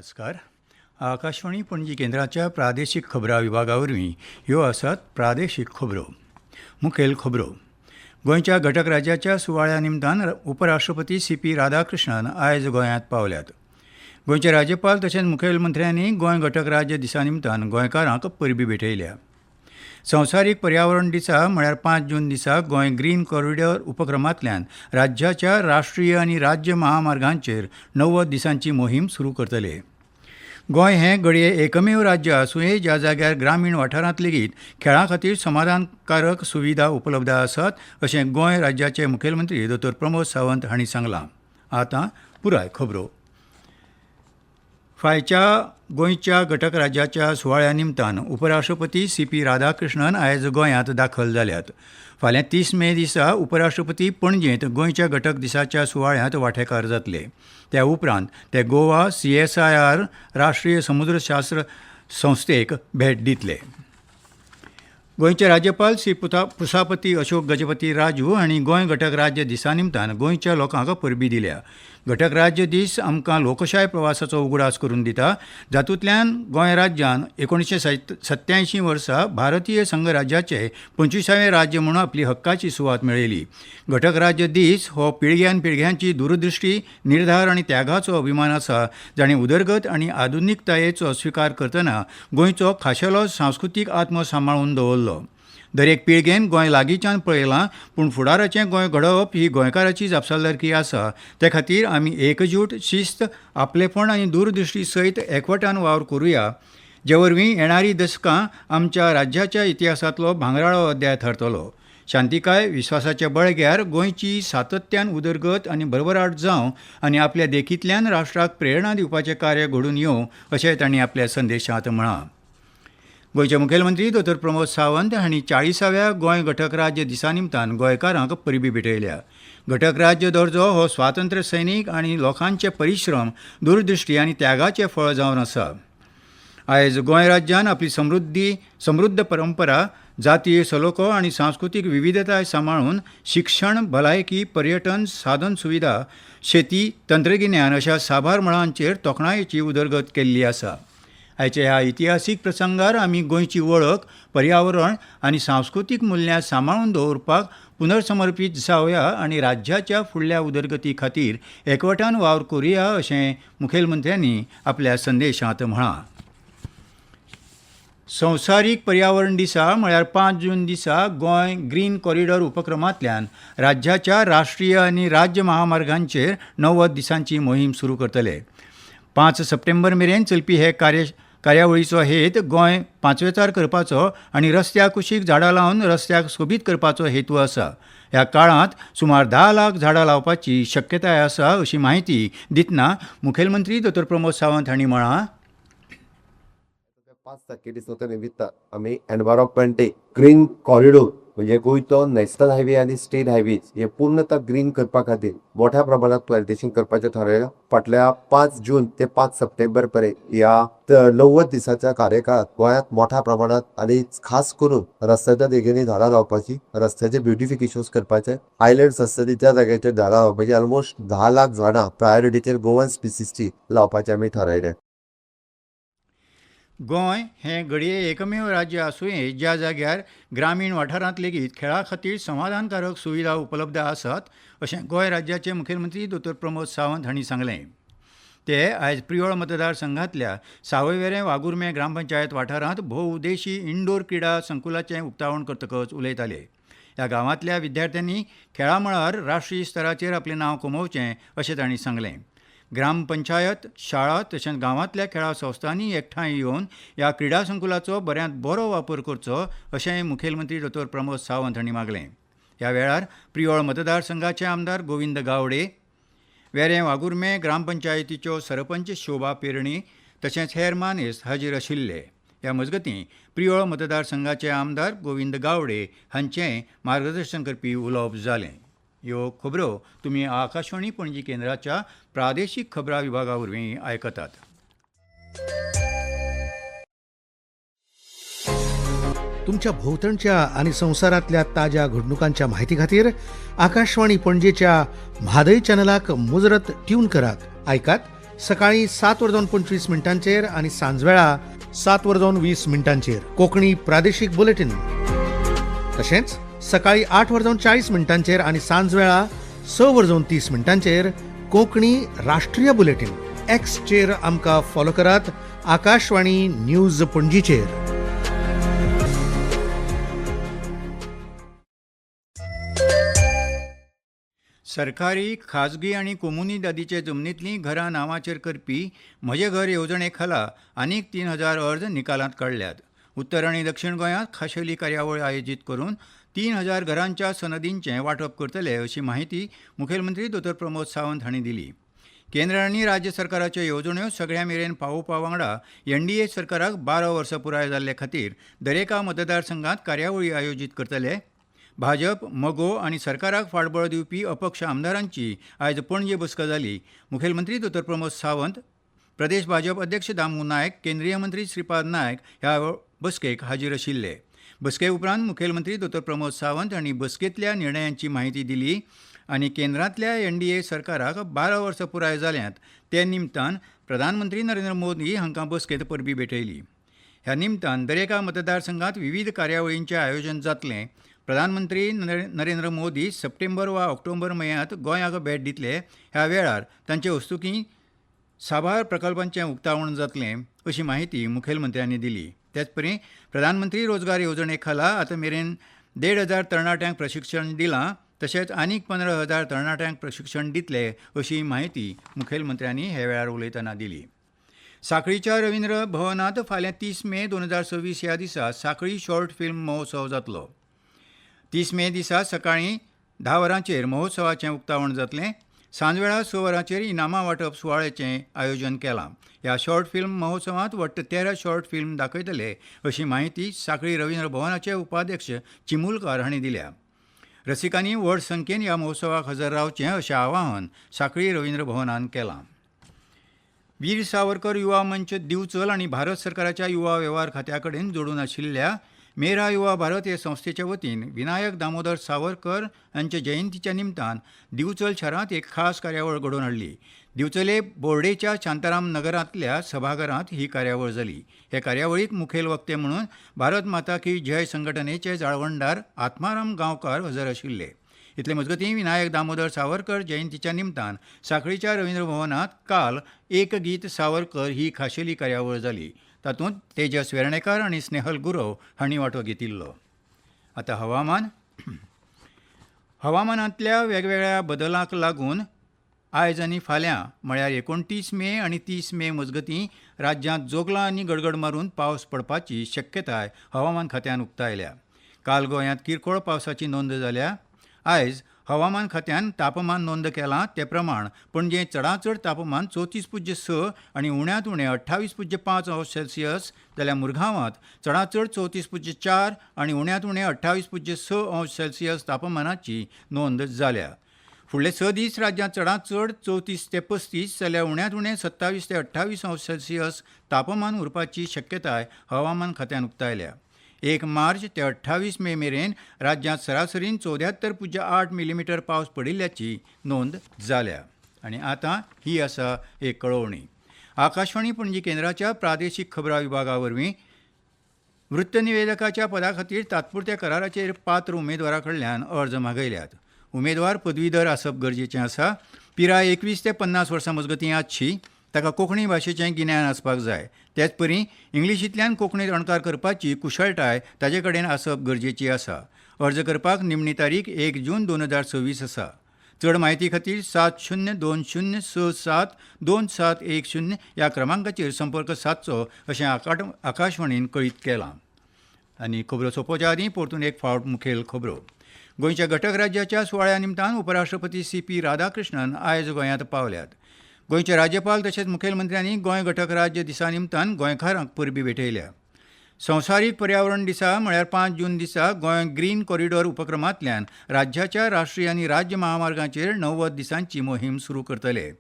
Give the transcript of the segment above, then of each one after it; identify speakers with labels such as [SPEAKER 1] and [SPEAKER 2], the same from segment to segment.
[SPEAKER 1] नमस्कार. आकाशवाणी पणजी केंद्राच्या प्रादेशीक खबरां विभागावरवीं ह्यो आसात प्रादेशीक खबरो. मुखेल खबरो. गोंयच्या घटक राज्याच्या सुवाळ्या निमतान उपराष्ट्रपती CP राधाकृष्णन आयज गोंयांत पावल्यात. गोंयचे राज्यपाल तशेंच मुखेलमंत्र्यांनी गोंय घटक राज्य दिसा निमतान गोंयकारांक परबीं भेटयल्या. संवसारीक पर्यावरण दिसा म्हळ्यार 5 जून दिसा गोंय ग्रीन कॉरिडॉर उपक्रमांतल्यान राज्याच्या राष्ट्रीय आनी राज्य महामार्गांचेर 90 दिसांची मोहीम सुरू करतले. गोंय हें घडये एकमेव राज्य आसूंये ज्या जाग्यार ग्रामीण वाठारांत लेगीत खेळां खातीर समाधानकारक सुविधा उपलब्ध आसात, अशें गोंय राज्याचे मुखेलमंत्री डॉ. प्रमोद सावंत हांणी सांगलां. आतां पुराय खबरो. फायच्या गोंयच्या घटक राज्याच्या सुवाळ्या निमतान उपराष्ट्रपती CP राधाकृष्णन आयज गोंयांत दाखल जाल्यात. फाल्यां 30 मे दिसा उपराष्ट्रपती पणजेंत गोंयच्या घटक दिसाच्या सुवाळ्यांत वांटेकार जातले. त्या उपरांत ते गोवा CSIR राष्ट्रीय समुद्रशास्त्र संस्थेक भेट दितले. गोंयचे राज्यपाल श्री पुसापती अशोक गजपती राजू हांणी गोंय घटक राज्य दिसा निमतान गोंयच्या लोकांक परबीं दिल्या. घटक राज्य दीस आमकां लोकशाय प्रवासाचो उगडास करून दिता, जातूंतल्यान गोंय राज्यान 1987 वर्सा भारतीय संघराज्याचे 25वें राज्य म्हणून आपली हक्काची सुवात मेळयली. घटक राज्य दीस हो पिळग्यान पिळग्यांची दूरदृश्टी, निर्धार आनी त्यागाचो अभिमान आसा, जाणें उदरगत आनी आधुनिकतायेचो स्विकार करतना गोंयचो खाशेलो सांस्कृतीक आत्मो सांबाळून दवरलो. दरेक पिळगेन गोंय लागींच्यान पळयलां, पूण फुडाराचें गोंय घडोवप ही गोंयकाराची जापसालदारकी आसा. ते खातीर आमी एकजूट, शिस्त, आपलेपण आनी दूरदृश्टी सयत एकवटान वावर करुया, जे वरवीं येणारी दशकां आमच्या राज्याच्या इतिहासांतलो भांगराळो अध्याय थारतलो. शांतिकाय, विस्वासाच्या बळग्यार गोंयची सातत्यान उदरगत आनी भरभराट जावं आनी आपल्या देखींतल्यान राष्ट्राक प्रेरणा दिवपाचें कार्य घडून येवं, अशें तांणी आपल्या संदेशांत म्हळां. गोंयचे मुखेलमंत्री डॉ. प्रमोद सावंत हांणी 40व्या गोंय घटक राज्य दिसा निमतान गोंयकारांक परबीं भेटयल्या. घटक राज्य दर्जो हो स्वातंत्र्य सैनीक आनी लोकांचे परिश्रम, दूरदृश्टी आनी त्यागाचें फळ जावन आसा. आयज गोंय राज्यान आपली समृद्ध परंपरा, जातीय सलोखो आनी सांस्कृतीक विविधताय सांबाळून शिक्षण, भलायकी, पर्यटन, साधन सुविधा, शेती, तंत्रगिन्यान अशा साबार मळांचेर तोखणायेची उदरगत केल्ली आसा. आयच्या ह्या इतिहासीक प्रसंगार आमी गोंयची वळख, पर्यावरण आनी सांस्कृतीक मुल्यां सांबाळून दवरपाक पुनर्समर्पीत जावया आनी राज्याच्या फुडल्या उदरगती खातीर एकवटान वावर करुया, अशें मुखेलमंत्र्यांनी आपल्या संदेशांत म्हळां. संवसारीक पर्यावरण दिसा म्हळ्यार 5 जून दिसा गोंय ग्रीन कॉरिडॉर उपक्रमांतल्यान राज्याच्या राष्ट्रीय आनी राज्य महामार्गांचेर 90 दिसांची मोहीम सुरू करतले. 5 सप्टेंबर मेरेन चलपी हे कार्यावळीचो हेत गोंय पांचवेचार करपाचो आनी रस्त्याक कुशीक झाडां लावन रस्त्याक सोबीत करपाचो हेतू आसा. ह्या काळांत सुमार 10 लाख झाडां लावपाची शक्यताय आसा, अशी माहिती दितना मुखेलमंत्री डॉ. प्रमोद सावंत हांणी म्हळां.
[SPEAKER 2] 5 दिसाच्या निमित्त आम्ही एनवायरमेंट डे ग्रीन कॉरिडॉर म्हणजे गोंयचो नॅशनल हायवे आणि स्टेट हायवे हे पूर्णतः ग्रीन करपा खातीर मोठ्या प्रमाणात प्लांटेशन करपाचें थारायलां. फाटल्या 5 जून ते 5 सप्टेंबर पर्यंत या 90 दिसाच्या कार्यकाळात गोंयांत मोठ्या प्रमाणात आणि खास करून रस्त्याच्या देगेनी झाडां लावपाची, रस्त्याचे ब्युटिफिकेशन करपाचे, आयलँड्स आसता त्या जाग्याचेर झाडां लावपाची, ऑलमोस्ट 10 लाख झाडां प्रायोरिटीचेर गोवन स्पिसीसची लावपाचें आमी थारायलें.
[SPEAKER 1] गोंय हें घडये एकमेव राज्य आसूंये ज्या जाग्यार ग्रामीण वाठारांत लेगीत खेळा खातीर समाधानकारक सुविधा उपलब्ध आसात, अशें गोंय राज्याचे मुखेलमंत्री डॉ. प्रमोद सावंत हांणी सांगलें. ते आयज प्रियोळ मतदारसंघांतल्या सावयवेरें वागुर्मे ग्रामपंचायत वाठारांत भोउद्देशी इंडोर क्रिडा संकुलाचें उक्तावण करतकच उलयताले. ह्या गांवांतल्या विद्यार्थ्यांनी खेळा मळार राष्ट्रीय स्तराचेर आपलें नांव कमोवचें, अशें तांणी सांगलें. ग्रामपंचायत, शाळा तशेंच गांवांतल्या खेळा संस्थांनी एकठांय येवन ह्या क्रिडा संकुलाचो बऱ्यांत बरो वापर करचो, अशेंय मुखेलमंत्री डॉ. प्रमोद सावंत हांणी मागलें. ह्या वेळार प्रियोळ मतदारसंघाचे आमदार गोविंद गावडे, वेरें वागुर्मे ग्रामपंचायतीच्यो सरपंच शोभा पेरणी तशेंच हेर मानेस्त हाजीर आशिल्ले. ह्या मजगतीं प्रियोळ मतदारसंघाचे आमदार गोविंद गावडे हांचें मार्गदर्शन करपी उलोवप जालें. ह्यो खबरो तुमी आकाशवाणी पणजी केंद्राच्या प्रादेशीक खबरां विभागा वरवीं आयकतात.
[SPEAKER 3] तुमच्या भोवतणच्या आणि संवसारातल्या ताज्या घडणुकांच्या माहिती खातीर आकाशवाणी पणजेच्या म्हादय चॅनलाक मुजरत ट्यून करात. ऐकात सकाळी 7:25 आणि सांजवेळा 7:20 कोंकणी प्रादेशीक बुलेटिन. तशेंच सकाळी 8:40 आणि सांजवेळा 6:30 कोंकणी राष्ट्रीय बुलेटिन. एक्सचेर आमकां फॉलो करात. आकाशवाणी न्यूज पणजीचेर.
[SPEAKER 1] सरकारी, खाजगी आणि कोमुनिदादीचे जमनींतलीं घरां नांवाचेर करपी म्हजें घर येवजणे खाला आनीक 3,000 अर्ज निकालांत काडल्यात. उत्तर आनी दक्षिण गोंयांत खाशेली कार्यावळ आयोजीत करून 3,000 घरांच्या सनदींचें वांटप करतले अशी माहिती मुखेलमंत्री दोतोर प्रमोद सावंत हांणी दिली. केंद्र आनी राज्य सरकाराच्यो येवजण्यो सगळ्या मेरेन पावोवपा वांगडा एनडीए सरकाराक 12 वर्सां पुराय जाल्ले खातीर दरेका मतदारसंघात कार्यावळी आयोजीत करतले. भाजप, मगो आनी सरकाराक फाटबळ दिवपी अपक्ष आमदारांची आयज पणजे बसका जाली. मुखेलमंत्री दोतोर प्रमोद सावंत, प्रदेश भाजप अध्यक्ष दामू नायक, केंद्रीय मंत्री श्रीपाद नायक ह्या बसकेक हाजीर आशिल्ले. बसके उपरांत मुखेलमंत्री दोतोर प्रमोद सावंत हांणी बसकेंतल्या निर्णयांची माहिती दिली आनी केंद्रांतल्या एनडीए सरकाराक 12 वर्सां पुराय जाल्यांत ते निमतान प्रधानमंत्री नरेंद्र मोदी हांकां बसकेंत परबीं भेटयली. ह्या निमतान दरेका मतदारसंघात विविध कार्यावळींचें आयोजन जातलें. प्रधानमंत्री नरेंद्र मोदी सप्टेंबर वा ऑक्टोबर म्हयन्यांत गोंयाक भेट दितले. ह्या वेळार तांचे हस्तुकीं साबार प्रकल्पांचें उक्तावण जातलें अशी माहिती मुखेलमंत्र्यांनी दिली. तेच परी प्रधानमंत्री रोजगार येवजणे खाला आतां मेरेन 1,500 तरणाट्यांक प्रशिक्षण दिलां. तशेंच आनीक 15,000 तरणाट्यांक प्रशिक्षण दितले अशी माहिती मुखेलमंत्र्यांनी हे वेळार उलयतना दिली. सांखळीच्या रवींद्र भवनांत फाल्यां 30 मे 2026 ह्या दिसा सांखळी शॉर्ट फिल्म महोत्सव जातलो. 30 मे दिसा सकाळीं 10 वरांचेर महोत्सवाचें उक्तावण जातलें. सांजवेळा 6 वरांचेर इनामां वांटप सुवाळ्याचें आयोजन केलां. ह्या शॉर्ट फिल्म महोत्सवांत वट्ट 13 शॉर्ट फिल्म दाखयतले अशी माहिती सांखळी रवींद्र भवनाचे उपाध्यक्ष चिमुलकार हांणी दिल्या. रसिकांनी व्हड संख्येन ह्या महोत्सवाक हजर रावचें अशें आवाहन सांखळी रवींद्र भवनान केलां. वीर सावरकर युवा मंच दिवचल आनी भारत सरकाराच्या युवा वेव्हार खात्या कडेन जोडून आशिल्ल्या मेरा युवा भारत हे संस्थेच्या वतीन विनायक दामोदर सावरकर हांचे जयंतीच्या निमतान दिवचल शारांत एक खास कार्यावळ घडोवन हाडली. दिवचले बोर्डेच्या शांताराम नगरांतल्या सभाघरांत ही कार्यावळ जाली. हे कार्यावळीक मुखेल वक्ते म्हणून भारत माता की जय संघटनेचे जाळवणदार आत्माराम गांवकार हजर आशिल्ले. इतले मजगतीं विनायक दामोदर सावरकर जयंतीच्या निमतान सांखळीच्या रवींद्र भवनांत काल एक गीत सावरकर ही खाशेली कार्यावळ जाली. तातूंत तेजस वेर्णेकार आनी स्नेहल गुरव हांणी वांटो घेतिल्लो. आतां हवामानांतल्या वेगवेगळ्या बदलांक लागून आयज आनी फाल्यां म्हळ्यार 29 मे आनी 30 मे मजगतीं राज्यांत जोगला आनी गडगड मारून पावस पडपाची शक्यताय हवामान खात्यान उक्तायल्या. काल गोंयांत किरकोळ पावसाची नोंद जाल्या. आयज हवामान खात्यान तापमान नोंद केलां ते प्रमाण पणजे चडांत चड तापमान 34.6 आनी उण्यांत उणें 28.5 अंश सेल्सियस जाल्यार मुरगांवांत चडांत चड 34.4 आनी उण्यांत उणें 28.6 अंश सेल्सियस तापमानाची नोंद जाल्या. फुडले 6 दीस राज्यांत चडांत चड 34 ते 35 जाल्यार उण्यांत उणें 27 ते 28 अंश सेल्सियस तापमान उरपाची शक्यताय हवामान खात्यान उक्तायल्या. 1 मार्च ते 28 मे मेरेन राज्यांत सरासरीन 74.8 मिलीमीटर पावस पडिल्ल्याची नोंद जाल्या. आनी आतां ही आसा एक कळोवणी. आकाशवाणी पणजी केंद्राच्या प्रादेशीक खबरां विभागा वरवीं वृत्तनिवेदकाच्या पदा खातीर तात्पुरत्या कराराचेर पात्र उमेदवारा कडल्यान अर्ज मागयल्यात. उमेदवार पदवीधर आसप गरजेचें आसा. पिराय 21 ते 50 वर्सां मजगतीं आसची. ताका कोंकणी भाशेचें गिन्यान आसपाक जाय. तेच परी इंग्लिशींतल्यान कोंकणींत अणकार करपाची कुशळटाय ताचे कडेन आसप गरजेची आसा. अर्ज करपाक निमणी तारीख 1 जून 2026 आसा. चड म्हायती खातीर 7020672710 ह्या क्रमांकाचेर संपर्क सादचो अशें आकाशवाणीन कळीत केलां. आनी खबरो सोंपोवच्या आदीं परतून एक फावट मुखेल खबरो. गोंयच्या घटक राज्याच्या सुवाळ्या निमतान उपराष्ट्रपती CP राधाकृष्णन आयज गोंयांत पावल्यात. गोंयचे राज्यपाल तशेंच मुखेलमंत्र्यांनी गोंय घटक राज्य दिसा निमतान गोंयकारांक परबीं भेटयल्या. संवसारीक पर्यावरण दिसा म्हळ्यार 5 जून दिसा गोंय ग्रीन कॉरिडॉर उपक्रमांतल्यान राज्याच्या राष्ट्रीय आनी राज्य महामार्गांचेर 90 दिसांची मोहीम सुरू करतले.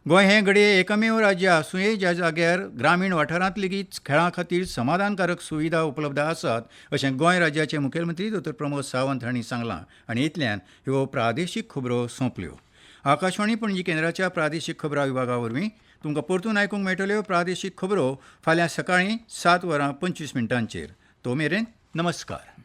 [SPEAKER 1] गोंय हें घडये एकमेव राज्य आसूंये ज्या जाग्यार ग्रामीण वाठारांत लेगीत खेळां खातीर समाधानकारक सुविधा उपलब्ध आसात अशें गोंय राज्याचे मुखेलमंत्री दोतोर प्रमोद सावंत हांणी सांगलां. आनी इतल्यान ह्यो प्रादेशीक खबरो सोंपल्यो. आकाशवाणी पणजी केंद्राच्या प्रादेशीक खबरां विभागा वरवीं तुमकां परतून आयकूंक मेळटल्यो प्रादेशीक खबरो फाल्यां सकाळीं 7:25 तो मेरेन नमस्कार.